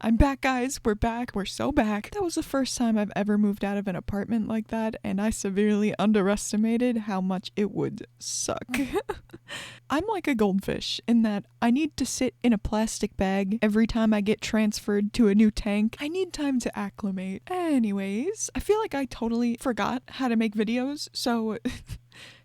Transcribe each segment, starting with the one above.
I'm back, guys. We're back. We're so back. That was the first time I've ever moved out of an apartment like that, and I severely underestimated how much it would suck. I'm like a goldfish in that I need to sit in a plastic bag every time I get transferred to a new tank. I need time to acclimate. Anyways, I feel like I totally forgot how to make videos, so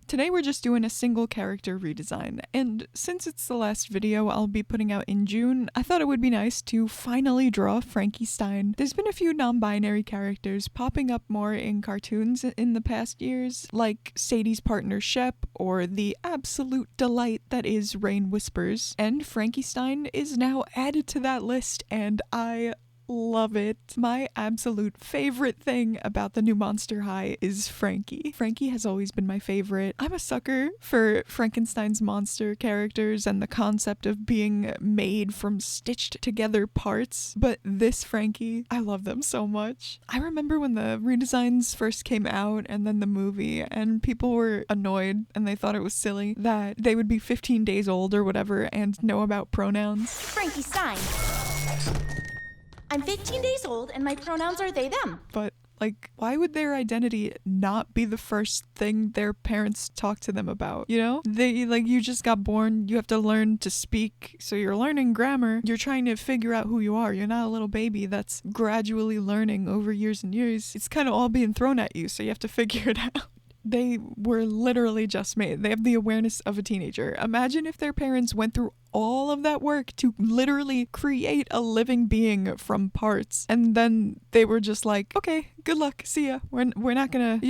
today we're just doing a single character redesign, and since it's the last video I'll be putting out in June, I thought it would be nice to finally draw Frankie Stein. There's been a few non-binary characters popping up more in cartoons in the past years, like Sadie's partner Shep, or the absolute delight that is Rain Whispers, and Frankie Stein is now added to that list, and I love it. My absolute favorite thing about the new Monster High is Frankie. Frankie has always been my favorite. I'm a sucker for Frankenstein's monster characters and the concept of being made from stitched together parts, but this Frankie, I love them so much. I remember when the redesigns first came out and then the movie, and people were annoyed and they thought it was silly that they would be 15 days old or whatever and know about pronouns. Frankie Stein. I'm 15 days old and my pronouns are they, them. But like, why would their identity not be the first thing their parents talk to them about? You know? You just got born, you have to learn to speak, so you're learning grammar. You're trying to figure out who you are. You're not a little baby that's gradually learning over years and years. It's kind of all being thrown at you, so you have to figure it out. They were literally just made. They have the awareness of a teenager. Imagine if their parents went through all of that work to literally create a living being from parts, and then they were just like, okay, good luck, see ya. We're not gonna,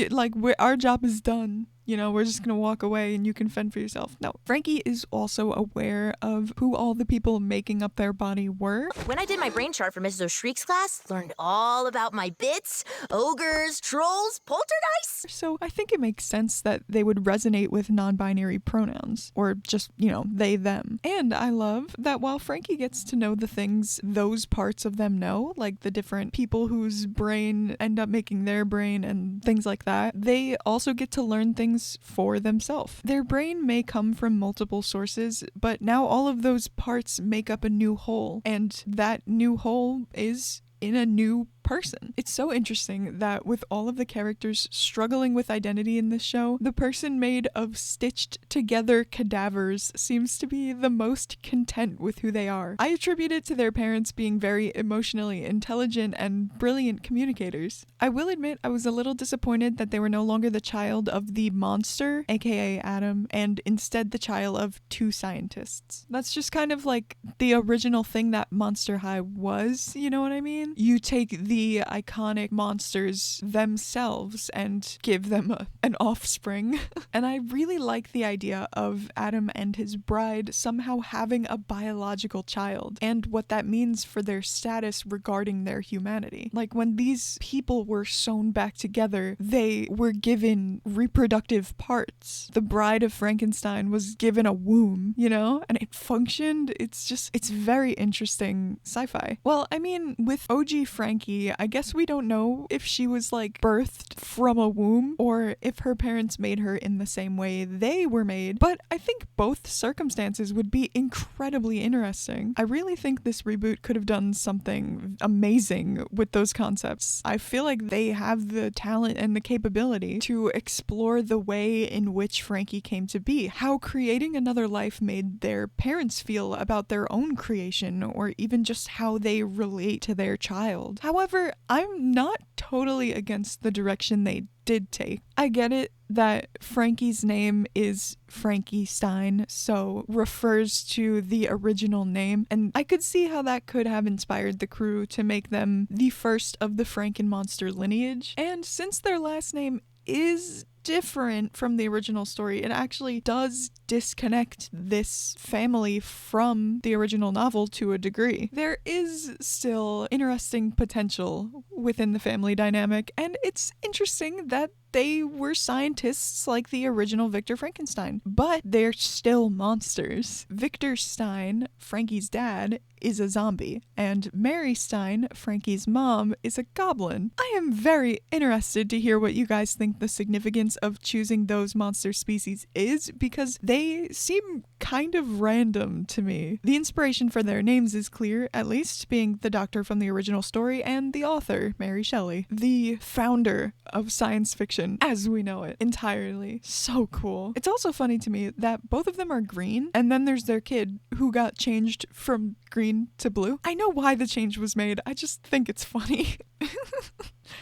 our job is done. You know, we're just gonna walk away and you can fend for yourself. No, Frankie is also aware of who all the people making up their body were. When I did my brain chart for Mrs. O'Shriek's class, learned all about my bits, ogres, trolls, poltergeists. So I think it makes sense that they would resonate with non-binary pronouns, or just, they, them. And I love that while Frankie gets to know the things those parts of them know, like the different people whose brain end up making their brain and things like that, they also get to learn things for themselves. Their brain may come from multiple sources, but now all of those parts make up a new whole, and that new whole is in a new person. It's so interesting that with all of the characters struggling with identity in this show, the person made of stitched together cadavers seems to be the most content with who they are. I attribute it to their parents being very emotionally intelligent and brilliant communicators. I will admit I was a little disappointed that they were no longer the child of the monster, aka Adam, and instead the child of two scientists. That's just kind of like the original thing that Monster High was, you know what I mean? You take the iconic monsters themselves and give them an offspring. And I really like the idea of Adam and his bride somehow having a biological child, and what that means for their status regarding their humanity. Like, when these people were sewn back together, they were given reproductive parts. The bride of Frankenstein was given a womb, and it functioned. It's very interesting sci-fi. Well, I mean, with OG Frankie, I guess we don't know if she was birthed from a womb or if her parents made her in the same way they were made, but I think both circumstances would be incredibly interesting. I really think this reboot could have done something amazing with those concepts. I feel like they have the talent and the capability to explore the way in which Frankie came to be, how creating another life made their parents feel about their own creation, or even just how they relate to their child. However, I'm not totally against the direction they did take. I get it that Frankie's name is Frankie Stein, so refers to the original name, and I could see how that could have inspired the crew to make them the first of the Frankenmonster lineage. And since their last name is different from the original story, it actually does disconnect this family from the original novel to a degree. There is still interesting potential within the family dynamic, and it's interesting that they were scientists like the original Victor Frankenstein, but they're still monsters. Victor Stein, Frankie's dad, is a zombie, and Mary Stein, Frankie's mom, is a goblin. I am very interested to hear what you guys think the significance significance of choosing those monster species is because they seem kind of random to me. The inspiration for their names is clear, at least, being the Doctor from the original story and the author, Mary Shelley, the founder of science fiction as we know it entirely. So cool. It's also funny to me that both of them are green, and then there's their kid who got changed from green to blue. I know why the change was made, I just think it's funny.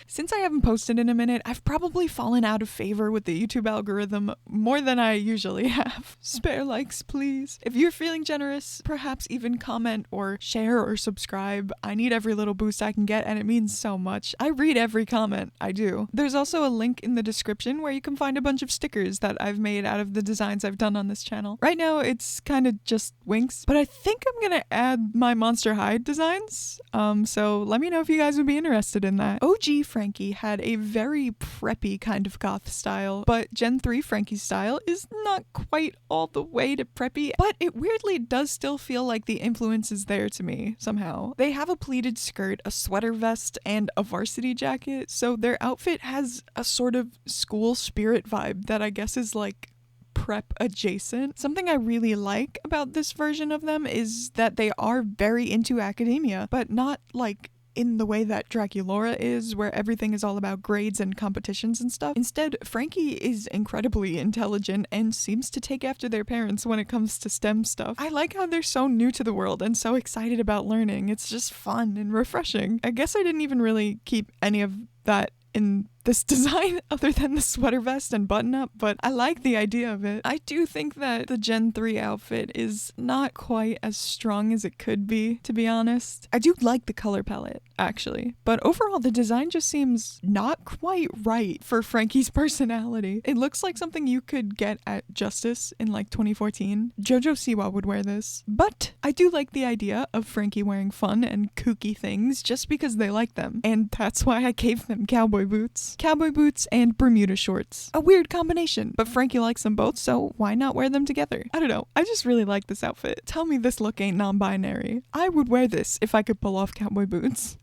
Since I haven't posted in a minute, I've probably fallen out of favor with the YouTube algorithm more than I usually have. Spare likes, please. If you're feeling generous, perhaps even comment or share or subscribe. I need every little boost I can get, and it means so much. I read every comment, I do. There's also a link in the description where you can find a bunch of stickers that I've made out of the designs I've done on this channel. Right now, it's kind of just winks, but I think I'm gonna add my Monster High designs. So let me know if you guys would be interested in that. OG Frankie had a very preppy kind of goth style, but Gen 3 Frankie's style is not quite all the way to preppy, but it weirdly does still feel like the influence is there to me, somehow. They have a pleated skirt, a sweater vest, and a varsity jacket, so their outfit has a sort of school spirit vibe that I guess is like prep adjacent. Something I really like about this version of them is that they are very into academia, but not like in the way that Draculaura is, where everything is all about grades and competitions and stuff. Instead, Frankie is incredibly intelligent and seems to take after their parents when it comes to STEM stuff. I like how they're so new to the world and so excited about learning. It's just fun and refreshing. I guess I didn't even really keep any of that in this design other than the sweater vest and button up, but I like the idea of it. I do think that the Gen 3 outfit is not quite as strong as it could be, to be honest. I do like the color palette, actually, but overall the design just seems not quite right for Frankie's personality. It looks like something you could get at Justice in like 2014. Jojo Siwa would wear this, but I do like the idea of Frankie wearing fun and kooky things just because they like them, and that's why I gave them cowboy boots. Cowboy boots and Bermuda shorts. A weird combination, but Frankie likes them both, so why not wear them together? I don't know. I just really like this outfit. Tell me this look ain't non-binary. I would wear this if I could pull off cowboy boots.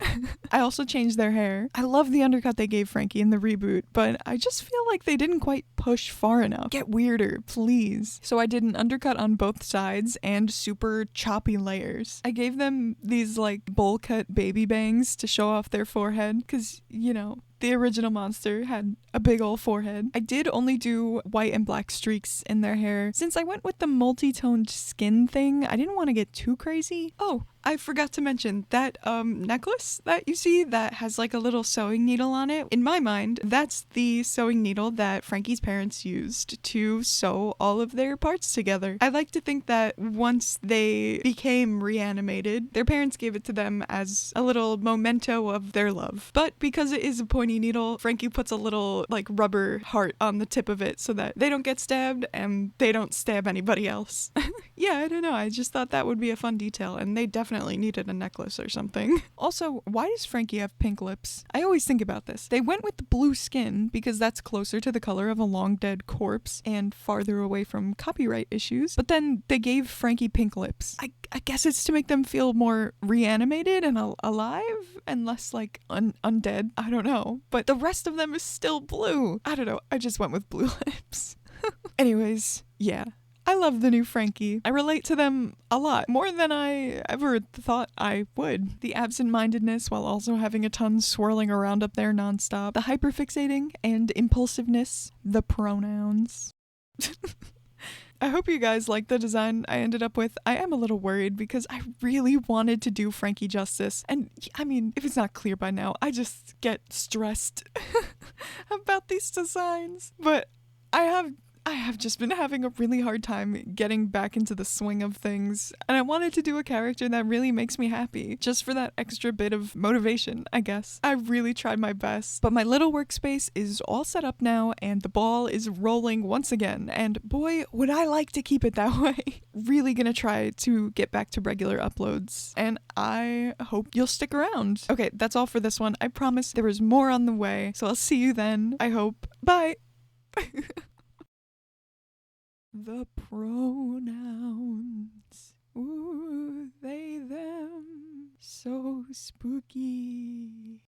I also changed their hair. I love the undercut they gave Frankie in the reboot, but I just feel like they didn't quite push far enough. Get weirder, please. So I did an undercut on both sides and super choppy layers. I gave them these like bowl cut baby bangs to show off their forehead, because, you know, the original monster had a big ol' forehead. I did only do white and black streaks in their hair. Since I went with the multi-toned skin thing, I didn't want to get too crazy. Oh, I forgot to mention that necklace that you see that has like a little sewing needle on it. In my mind, that's the sewing needle that Frankie's parents used to sew all of their parts together. I like to think that once they became reanimated, their parents gave it to them as a little memento of their love. But because it is a pointy needle, Frankie puts a little like rubber heart on the tip of it so that they don't get stabbed and they don't stab anybody else. Yeah, I don't know. I just thought that would be a fun detail, and they definitely needed a necklace or something. Also, why does Frankie have pink lips? I always think about this. They went with the blue skin because that's closer to the color of a long dead corpse and farther away from copyright issues, but then they gave Frankie pink lips. I guess it's to make them feel more reanimated and alive and less like undead. I don't know. But the rest of them is still blue. I don't know. I just went with blue lips. Anyways, yeah. I love the new Frankie. I relate to them a lot, more than I ever thought I would. The absent-mindedness while also having a ton swirling around up there nonstop. The hyperfixating and impulsiveness. The pronouns. I hope you guys like the design I ended up with. I am a little worried because I really wanted to do Frankie justice. And I mean, if it's not clear by now, I just get stressed about these designs. But I have just been having a really hard time getting back into the swing of things, and I wanted to do a character that really makes me happy, just for that extra bit of motivation, I guess. I really tried my best, but my little workspace is all set up now, and the ball is rolling once again, and boy, would I like to keep it that way. Really gonna try to get back to regular uploads, and I hope you'll stick around. Okay, that's all for this one. I promise there is more on the way, so I'll see you then, I hope. Bye! The pronouns, ooh, they, them, so spooky.